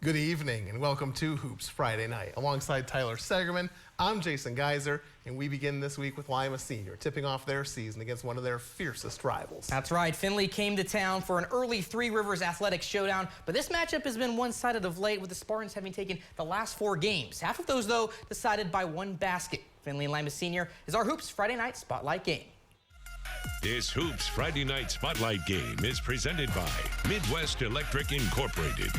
Good evening and welcome to Hoops Friday Night. Alongside Tyler Segerman, I'm Jason Geyser, and we begin this week with Lima Senior tipping off their season against one of their fiercest rivals. That's right. Findlay came to town for an early Three Rivers Athletics showdown, but this matchup has been one-sided of late, with the Spartans having taken the last 4 games. Half of those, though, decided by 1 basket. Findlay and Lima Senior is our Hoops Friday Night Spotlight game. This Hoops Friday Night Spotlight game is presented by Midwest Electric Incorporated.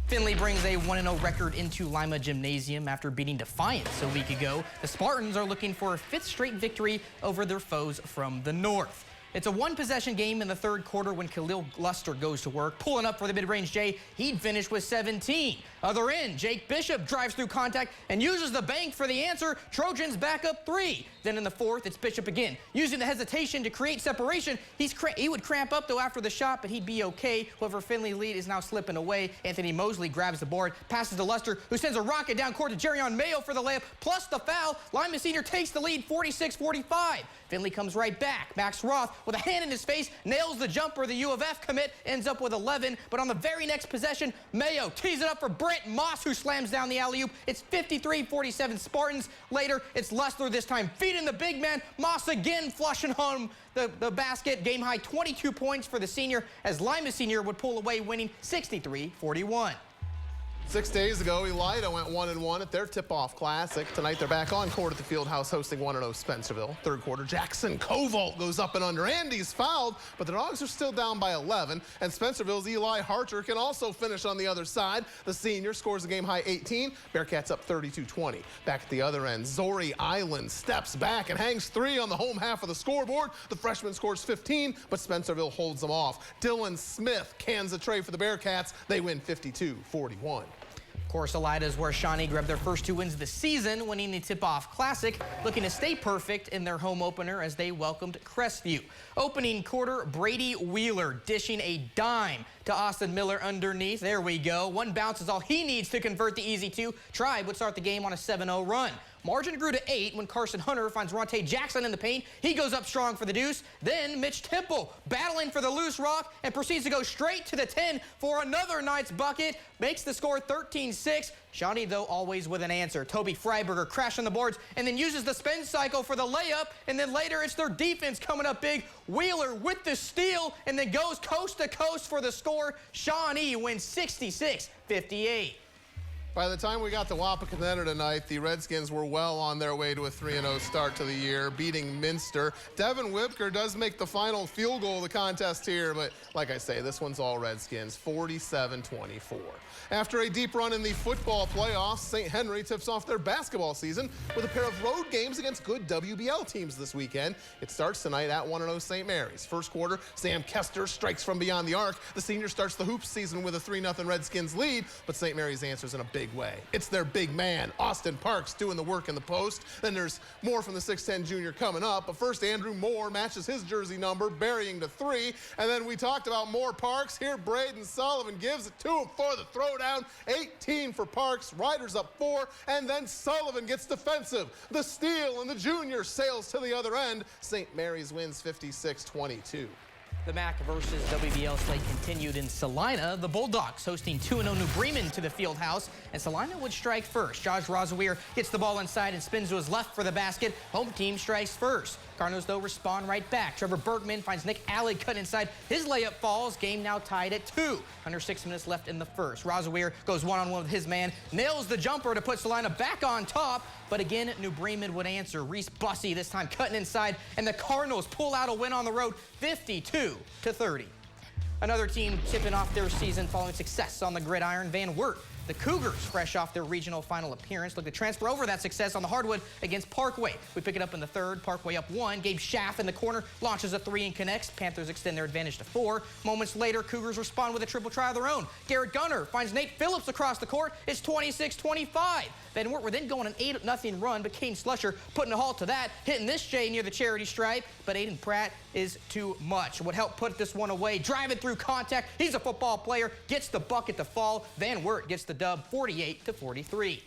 Findlay brings a 1-0 record into Lima Gymnasium after beating Defiance a week ago. The Spartans are looking for a 5th straight victory over their foes from the north. It's a 1-possession game in the 3rd quarter when Khalil Luster goes to work. Pulling up for the mid-range J, he'd finish with 17. Other end, Jake Bishop drives through contact and uses the bank for the answer. Trojans back up 3. Then in the 4th, it's Bishop again. Using the hesitation to create separation, he would cramp up, though, after the shot, but he'd be okay. However, Findlay's lead is now slipping away. Anthony Mosley grabs the board, passes to Luster, who sends a rocket down court to Jerrion Mayo for the layup, plus the foul. Lima Senior takes the lead 46-45. Findlay comes right back. Max Roth, with a hand in his face, nails the jumper. The U of F commit ends up with 11, but on the very next possession, Mayo tees it up for Brent Moss, who slams down the alley-oop. It's 53-47 Spartans. Later, it's Luster this time, feeding the big man. Moss again flushing home the basket. Game high 22 points for the senior, as Lima Senior would pull away, winning 63-41. 6 days ago, Elida went 1-1 at their tip-off classic. Tonight, they're back on court at the Fieldhouse hosting 1-0 Spencerville. 3rd quarter, Jackson Koval goes up and under. Andy's fouled, but the Dogs are still down by 11. And Spencerville's Eli Harcher can also finish on the other side. The senior scores a game-high 18. Bearcats up 32-20. Back at the other end, Zori Island steps back and hangs 3 on the home half of the scoreboard. The freshman scores 15, but Spencerville holds them off. Dylan Smith cans a tray for the Bearcats. They win 52-41. Of course, Elida is where Shawnee grabbed their first 2 wins of the season, winning the Tip-Off Classic, looking to stay perfect in their home opener as they welcomed Crestview. Opening quarter, Brady Wheeler dishing a dime to Austin Miller underneath. There we go. 1 bounce is all he needs to convert the easy 2. Tribe would start the game on a 7-0 run. Margin grew to 8 when Carson Hunter finds Ronte Jackson in the paint. He goes up strong for the deuce. Then Mitch Temple battling for the loose rock and proceeds to go straight to the 10 for another night's bucket. Makes the score 13-6. Shawnee, though, always with an answer. Toby Freiberger crashing the boards and then uses the spin cycle for the layup. And then later, it's their defense coming up big. Wheeler with the steal and then goes coast to coast for the score. Shawnee wins 66-58. By the time we got to Wapakoneta tonight, the Redskins were well on their way to a 3-0 start to the year, beating Minster. Devin Whipker does make the final field goal of the contest here, but like I say, this one's all Redskins, 47-24. After a deep run in the football playoffs, St. Henry tips off their basketball season with a pair of road games against good WBL teams this weekend. It starts tonight at 1-0 St. Mary's. 1st quarter, Sam Kester strikes from beyond the arc. The senior starts the hoops season with a 3-0 Redskins lead, but St. Mary's answers in a big way. It's their big man, Austin Parks, doing the work in the post. Then there's more from the 6'10 junior coming up, but first Andrew Moore matches his jersey number, burying to 3. And then we talked about more Parks. Here Braden Sullivan gives it to him for the throwdown. 18 for Parks, Riders up 4, and then Sullivan gets defensive. The steal, and the junior sails to the other end. St. Mary's wins 56-22. The MAC versus WBL slate continued in Salina. The Bulldogs hosting 2-0 New Bremen to the Fieldhouse, and Salina would strike first. Josh Rosaweir gets the ball inside and spins to his left for the basket. Home team strikes first. Cardinals, though, respond right back. Trevor Bergman finds Nick Alley cut inside. His layup falls. Game now tied at 2. Under 6 minutes left in the first. Rosaweir goes one-on-one with his man, nails the jumper to put Salina back on top. But again, New Bremen would answer. Reese Bussey this time cutting inside, and the Cardinals pull out a win on the road, 52-30. Another team tipping off their season following success on the gridiron, Van Wert. The Cougars, fresh off their regional final appearance, look to transfer over that success on the hardwood against Parkway. We pick it up in the 3rd. Parkway up 1. Gabe Schaff in the corner launches a 3 and connects. Panthers extend their advantage to 4. Moments later, Cougars respond with a triple try of their own. Garrett Gunner finds Nate Phillips across the court. It's 26-25. Van Wert were then going an 8-0 run, but Kane Slusher putting a halt to that, hitting this J near the charity stripe, but Aiden Pratt is too much. Would help put this one away. Driving through contact. He's a football player. Gets the bucket to fall. Van Wert gets the dub 48-43.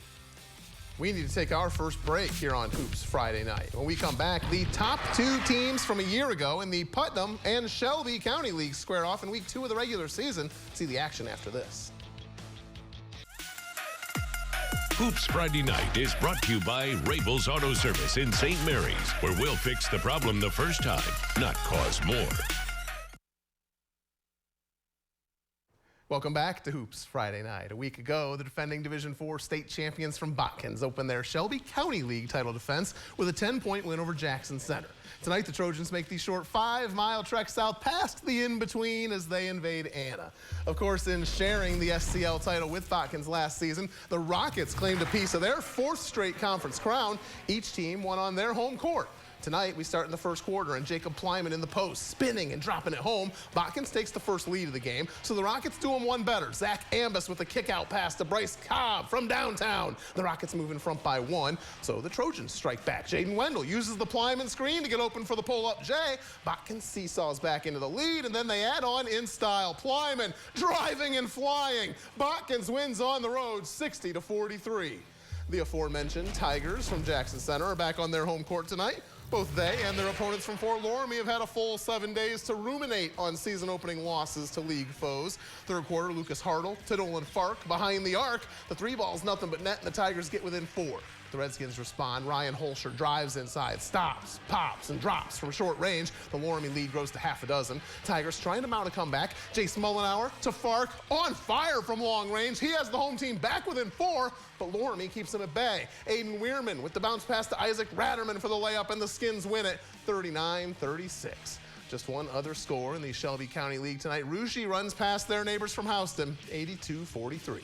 We need to take our first break here on Hoops Friday night. When we come back, the top 2 teams from a year ago in the Putnam and Shelby County League square off in week 2 of the regular season. See the action after this. Hoops Friday Night is brought to you by Rabel's Auto Service in St. Mary's, where we'll fix the problem the first time, not cause more. Welcome back to Hoops Friday Night. A week ago, the defending Division IV state champions from Botkins opened their Shelby County League title defense with a 10-point win over Jackson Center. Tonight, the Trojans make the short 5-mile trek south past the in-between as they invade Anna. Of course, in sharing the SCL title with Botkins last season, the Rockets claimed a piece of their 4th straight conference crown. Each team won on their home court. Tonight, we start in the first quarter, and Jacob Plyman in the post, spinning and dropping it home. Botkins takes the first lead of the game, so the Rockets do them one better. Zach Ambus with a kick-out pass to Bryce Cobb from downtown. The Rockets move in front by 1, so the Trojans strike back. Jaden Wendell uses the Plyman screen to get open for the pull-up Jay. Botkins seesaws back into the lead, and then they add on in style. Plyman driving and flying. Botkins wins on the road 60-43. The aforementioned Tigers from Jackson Center are back on their home court tonight. Both they and their opponents from Fort Loramie have had a full 7 days to ruminate on season-opening losses to league foes. Third quarter, Lucas Hartle, Tittle, and Fark behind the arc. The 3 ball's nothing but net, and the Tigers get within 4. The Redskins respond. Ryan Holscher drives inside, stops, pops, and drops from short range. The Loramie lead grows to half a dozen. Tigers trying to mount a comeback. Jace Mullenauer to Fark, on fire from long range. He has the home team back within 4, but Loramie keeps him at bay. Aiden Weirman with the bounce pass to Isaac Ratterman for the layup, and the Skins win it 39-36. Just one other score in the Shelby County League tonight. Rouge runs past their neighbors from Houston, 82-43.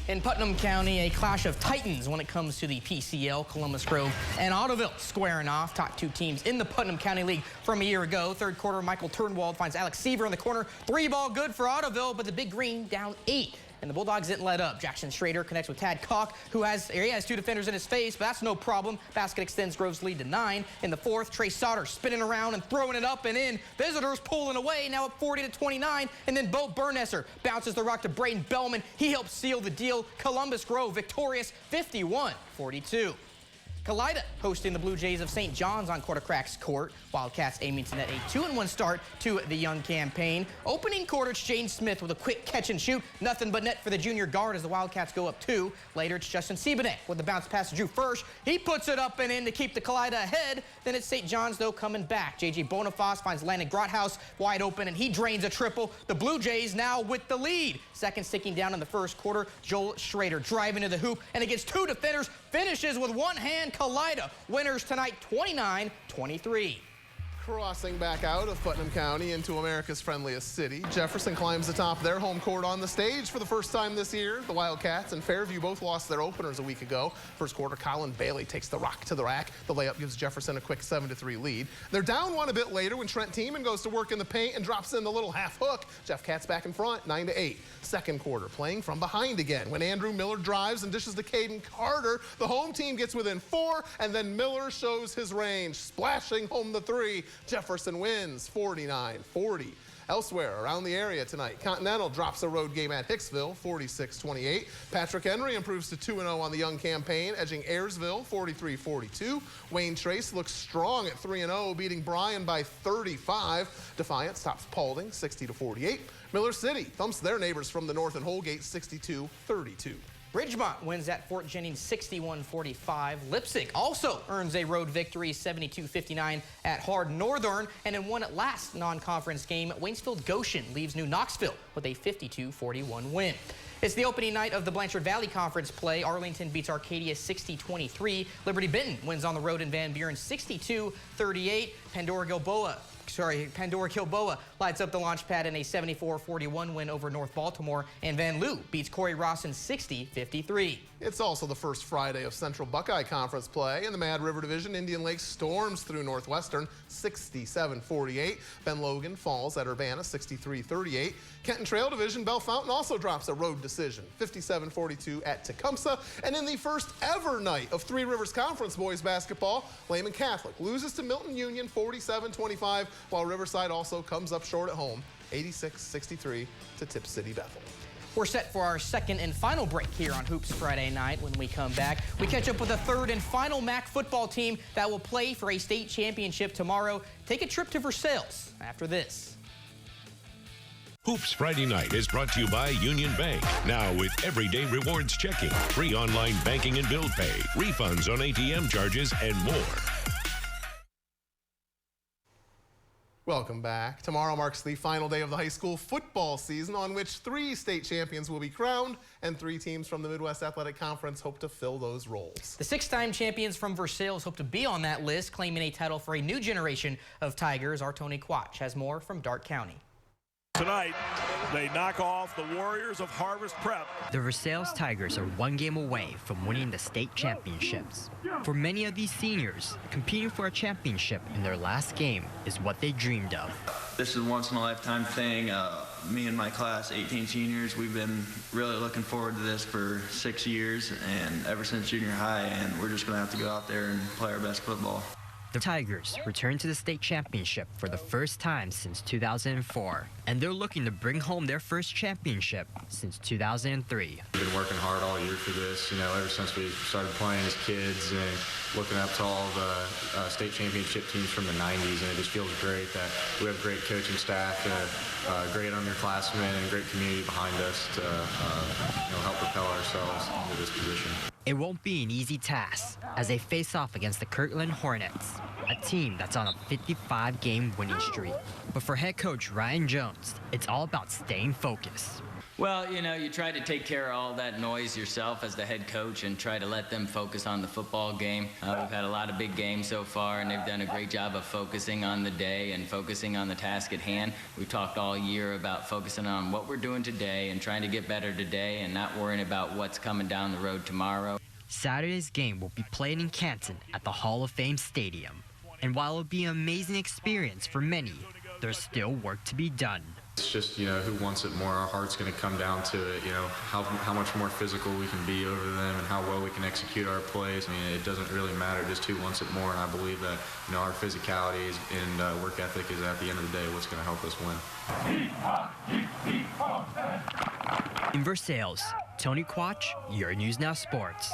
In Putnam County, a clash of titans when it comes to the PCL. Columbus Grove and Ottoville squaring off. Top 2 teams in the Putnam County League from a year ago. Third quarter, Michael Turnwald finds Alex Seaver in the corner. 3-ball good for Ottoville, but the Big Green down 8. And the Bulldogs didn't let up. Jackson Schrader connects with Tad Koch, who has 2 defenders in his face, but that's no problem. Basket extends Grove's lead to 9. In the 4th, Trey Sauter spinning around and throwing it up and in. Visitors pulling away, now up 40-29. And then Bo Bernesser bounces the rock to Braden Bellman. He helps seal the deal. Columbus Grove victorious 51-42. Kalida hosting the Blue Jays of St. John's on Quartercrack's court. Wildcats aiming to net a 2-1 start to the young campaign. Opening quarter, it's Jaden Smith with a quick catch and shoot. Nothing but net for the junior guard as the Wildcats go up 2. Later, it's Justin Seabanek with the bounce pass to Drew Firsch. He puts it up and in to keep the Kalida ahead. Then it's St. John's, though, coming back. J.J. Boniface finds Landon Grothaus wide open, and he drains a triple. The Blue Jays now with the lead. Second sticking down in the first quarter. Joel Schrader driving to the hoop, and against 2 defenders, finishes with one hand. Kalida winners tonight 29-23. Crossing back out of Putnam County into America's friendliest city, Jefferson climbs atop their home court on the stage for the first time this year. The Wildcats and Fairview both lost their openers a week ago. First quarter, Colin Bailey takes the rock to the rack. The layup gives Jefferson a quick 7-3 lead. They're down 1 a bit later when Trent Tiemann goes to work in the paint and drops in the little half hook. Jeff Katz back in front, 9-8. Second quarter, playing from behind again. When Andrew Miller drives and dishes to Caden Carter, the home team gets within 4, and then Miller shows his range, splashing home the 3. Jefferson wins 49-40. Elsewhere around the area tonight, Continental drops a road game at Hicksville, 46-28. Patrick Henry improves to 2-0 on the young campaign, edging Ayersville 43-42. Wayne Trace looks strong at 3-0, beating Bryan by 35. Defiant stops Paulding 60-48. Miller City thumps their neighbors from the north and Holgate 62-32. Bridgemont wins at Fort Jennings 61-45. Leipzig also earns a road victory 72-59 at Hard Northern. And in one last non-conference game, Waynesfield Goshen leaves New Knoxville with a 52-41 win. It's the opening night of the Blanchard Valley Conference play. Arlington beats Arcadia 60-23. Liberty Benton wins on the road in Van Buren 62-38. Pandora Gilboa lights up the launch pad in a 74-41 win over North Baltimore, and Van Loo beats Corey Rawson 60-53. It's also the first Friday of Central Buckeye Conference play. In the Mad River Division, Indian Lake storms through Northwestern 67-48. Ben Logan falls at Urbana 63-38. Kenton Trail Division, Bell Fountain also drops a road decision 57-42 at Tecumseh. And in the first ever night of Three Rivers Conference boys basketball, Lehman Catholic loses to Milton Union 47-25, while Riverside also comes up short at home 86-63 to Tip City Bethel. We're set for our second and final break here on Hoops Friday night. When we come back, we catch up with the third and final MAC football team that will play for a state championship tomorrow. Take a trip to Versailles after this. Hoops Friday Night is brought to you by Union Bank. Now with everyday rewards checking, free online banking and bill pay, refunds on ATM charges, and more. Welcome back. Tomorrow marks the final day of the high school football season, on which 3 state champions will be crowned and 3 teams from the Midwest Athletic Conference hope to fill those roles. The 6-time champions from Versailles hope to be on that list, claiming a title for a new generation of Tigers. Our Tony Quach has more from Darke County. Tonight, they knock off the Warriors of Harvest Prep. The Versailles Tigers are 1 game away from winning the state championships. For many of these seniors, competing for a championship in their last game is what they dreamed of. This is a once-in-a-lifetime thing. Me and my class, 18 seniors, we've been really looking forward to this for 6 years, and ever since junior high, and we're just going to have to go out there and play our best football. The Tigers returned to the state championship for the first time since 2004, and they're looking to bring home their first championship since 2003. We've been working hard all year for this, ever since we started playing as kids and looking up to all the state championship teams from the 90s, and it just feels great that we have a great coaching staff, great underclassmen, and great community behind us to help propel ourselves into this position. It won't be an easy task as they face off against the Kirtland Hornets, a team that's on a 55-game winning streak. But for head coach Ryan Jones, it's all about staying focused. Well, you try to take care of all that noise yourself as the head coach and try to let them focus on the football game. We've had a lot of big games so far, and they've done a great job of focusing on the day and focusing on the task at hand. We've talked all year about focusing on what we're doing today and trying to get better today and not worrying about what's coming down the road tomorrow. Saturday's game will be played in Canton at the Hall of Fame Stadium. And while it'll be an amazing experience for many, there's still work to be done. It's just, who wants it more. Our heart's going to come down to it, how much more physical we can be over them and how well we can execute our plays. It doesn't really matter just who wants it more, and I believe that, our physicality and work ethic is, at the end of the day, what's going to help us win. In Versailles, Tony Quach, your News Now Sports.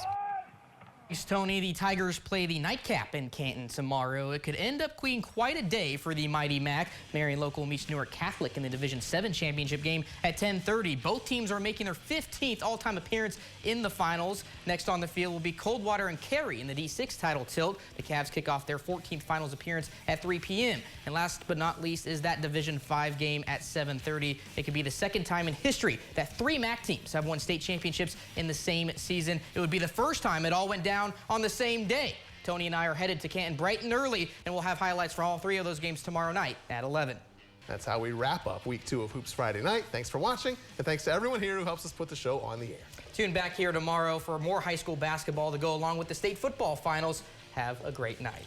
Thanks, Tony. The Tigers play the nightcap in Canton tomorrow. It could end up being quite a day for the Mighty Mac. Marion local meets Newark Catholic in the Division 7 championship game at 10:30. Both teams are making their 15th all-time appearance in the finals. Next on the field will be Coldwater and Cary in the D6 title tilt. The Cavs kick off their 14th finals appearance at 3 p.m. And last but not least is that Division 5 game at 7:30. It could be the second time in history that 3 MAC teams have won state championships in the same season. It would be the first time it all went down on the same day. Tony and I are headed to Canton bright and early, and we'll have highlights for all 3 of those games tomorrow night at 11. That's how we wrap up week 2 of Hoops Friday Night. Thanks for watching, and thanks to everyone here who helps us put the show on the air. Tune back here tomorrow for more high school basketball to go along with the state football finals. Have a great night.